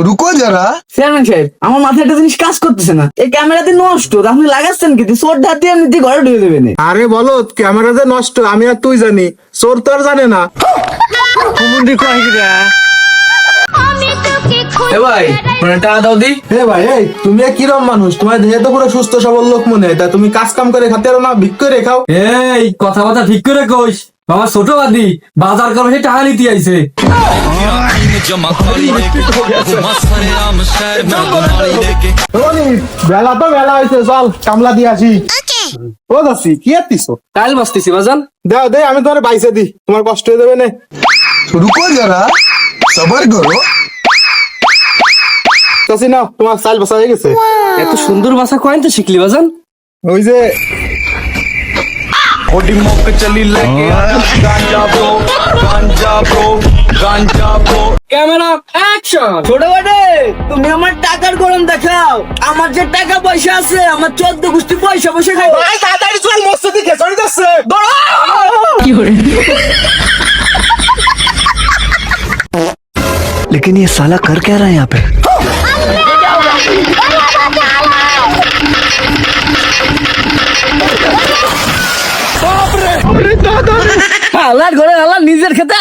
रुको जरा। চেয়ারম্যান সাহেব, আমার মাথায় একটা জিনিস কাজ করতেছে না। এই ক্যামেরাতে নষ্ট, আপনি লাগাচ্ছেন কি? চোর ধার দিয়ে এমনিতে ঘরে ঢুকে দেবেন। আরে বলো, ক্যামেরা যে নষ্ট আমি আর তুই জানি, চোর তো আর জানে না। এ ভাই, মানে টাকা দাও দি। হে ভাই, এই তুমি কিরম মানুষ? তোমার দেহে তো পুরো সুস্থ সবল লোক মনে হয়, তা তুমি কাজ কাম করে খাতে পারো না, ভিক্ষা করে খাও। এই কথা ঠিক করে কইস। বাবা ছোট বাদি বাজার করে সে টাকা নিতে আইছে। বেলা তো বেলা হয়েছে, চল কামলা দিয়ে আসি। ও যাচ্ছি কি আছিস? টাইল বাস্তিছি বাজান। দাও দে, আমি তোমার বাইসে দি, তোমার কষ্ট হয়ে যাবে না। रुको जरा, सबर करो। চাচি নাও, তোমার চাল বসা হয়ে গেছে। এত সুন্দর ভাষা কয়েন তো শিখলি বাজান। ওই যে ओडी मोक चली लेके गांजा ब्रो ক্যামেরা অ্যাকশন। ছোট বাটে, তুমি আমার টাকার গরম দেখাও। আমার যে টাকা পয়সা আছে, আমার 14 গোষ্ঠী পয়সা পয়সা খাই। তাড়াতাড়ি চল, মসজিদে খেসারি যাচ্ছে। लेकिन ये साला कर क्या रहा है यहाँ पे? আল্লাহর ঘরে আল্লাহ নিজের খেতে